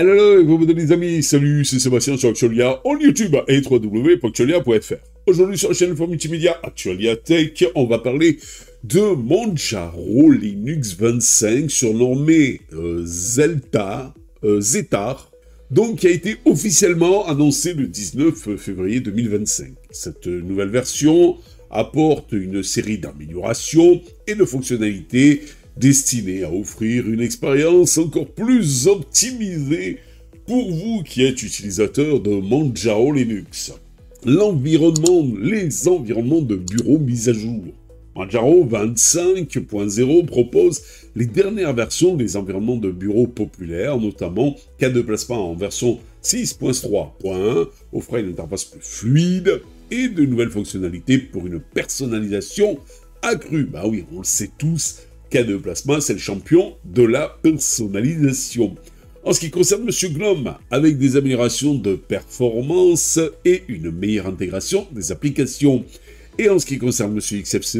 Hello, vous les amis, salut, c'est Sébastien sur Actualia, en YouTube et www.actualia.fr. Aujourd'hui sur la chaîne Info Multimédia Actualia Tech, on va parler de Manjaro Linux 25, surnommé Zetar, donc qui a été officiellement annoncé le 19 février 2025. Cette nouvelle version apporte une série d'améliorations et de fonctionnalités destinées à offrir une expérience encore plus optimisée pour vous qui êtes utilisateur de Manjaro Linux. Les environnements de bureau mis à jour. Manjaro 25.0 propose les dernières versions des environnements de bureau populaires, notamment cas de placement en version 6.3.1, offrant une interface plus fluide et de nouvelles fonctionnalités pour une personnalisation accrue. Bah oui, on le sait tous, cas de placement, c'est le champion de la personnalisation. En ce qui concerne Monsieur Gnome, avec des améliorations de performance et une meilleure intégration des applications. Et en ce qui concerne Monsieur XFCE,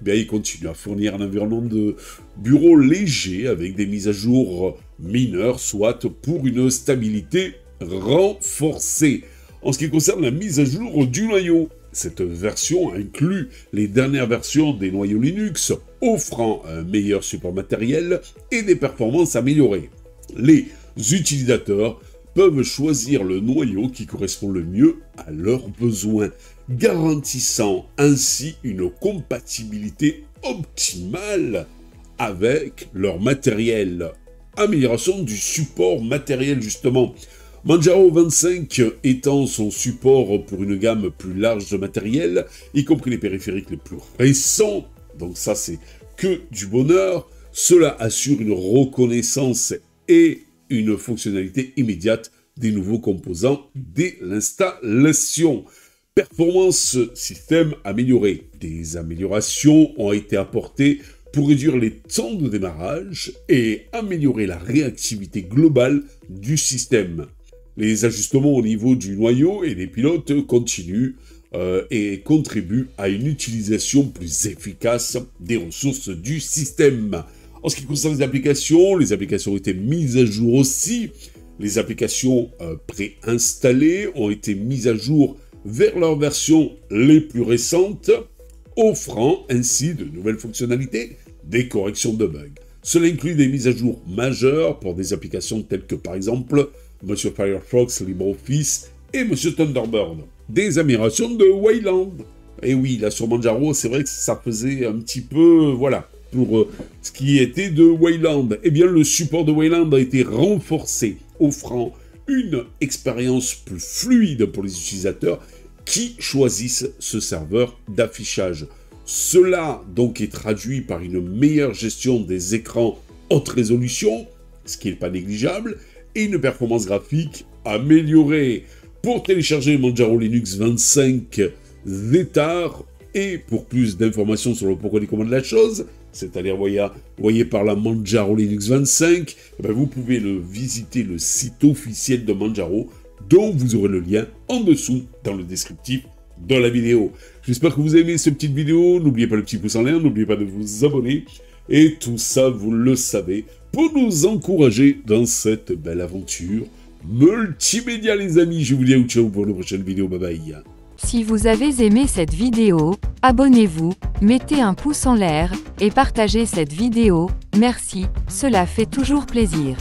bien, il continue à fournir un environnement de bureau léger avec des mises à jour mineures, soit pour une stabilité renforcée. En ce qui concerne la mise à jour du noyau, cette version inclut les dernières versions des noyaux Linux, offrant un meilleur support matériel et des performances améliorées. Les utilisateurs peuvent choisir le noyau qui correspond le mieux à leurs besoins, garantissant ainsi une compatibilité optimale avec leur matériel. Amélioration du support matériel justement. Manjaro 25 étend son support pour une gamme plus large de matériel, y compris les périphériques les plus récents, donc ça c'est que du bonheur. Cela assure une reconnaissance et une fonctionnalité immédiate des nouveaux composants dès l'installation. Performance système améliorée. Des améliorations ont été apportées pour réduire les temps de démarrage et améliorer la réactivité globale du système. Les ajustements au niveau du noyau et des pilotes continuent et contribuent à une utilisation plus efficace des ressources du système. En ce qui concerne les applications ont été mises à jour aussi. Les applications préinstallées ont été mises à jour vers leurs versions les plus récentes, offrant ainsi de nouvelles fonctionnalités, des corrections de bugs. Cela inclut des mises à jour majeures pour des applications telles que par exemple Monsieur Firefox, LibreOffice et Monsieur Thunderbird. Des améliorations de Wayland. Et oui, là sur Manjaro, c'est vrai que ça faisait un petit peu, voilà, pour ce qui était de Wayland. Eh bien, le support de Wayland a été renforcé, offrant une expérience plus fluide pour les utilisateurs qui choisissent ce serveur d'affichage. Cela donc est traduit par une meilleure gestion des écrans haute résolution, ce qui n'est pas négligeable, et une performance graphique améliorée. Pour télécharger Manjaro Linux 25 Zetar et pour plus d'informations sur le pourquoi du comment de la chose, c'est-à-dire voyez par la Manjaro Linux 25, vous pouvez visiter le site officiel de Manjaro, dont vous aurez le lien en dessous dans le descriptif de la vidéo. J'espère que vous avez aimé cette petite vidéo, n'oubliez pas le petit pouce en l'air, n'oubliez pas de vous abonner, et tout ça vous le savez, pour nous encourager dans cette belle aventure multimédia les amis. Je vous dis ciao pour une prochaine vidéo, bye bye. Si vous avez aimé cette vidéo, abonnez-vous, mettez un pouce en l'air, et partagez cette vidéo, merci, cela fait toujours plaisir.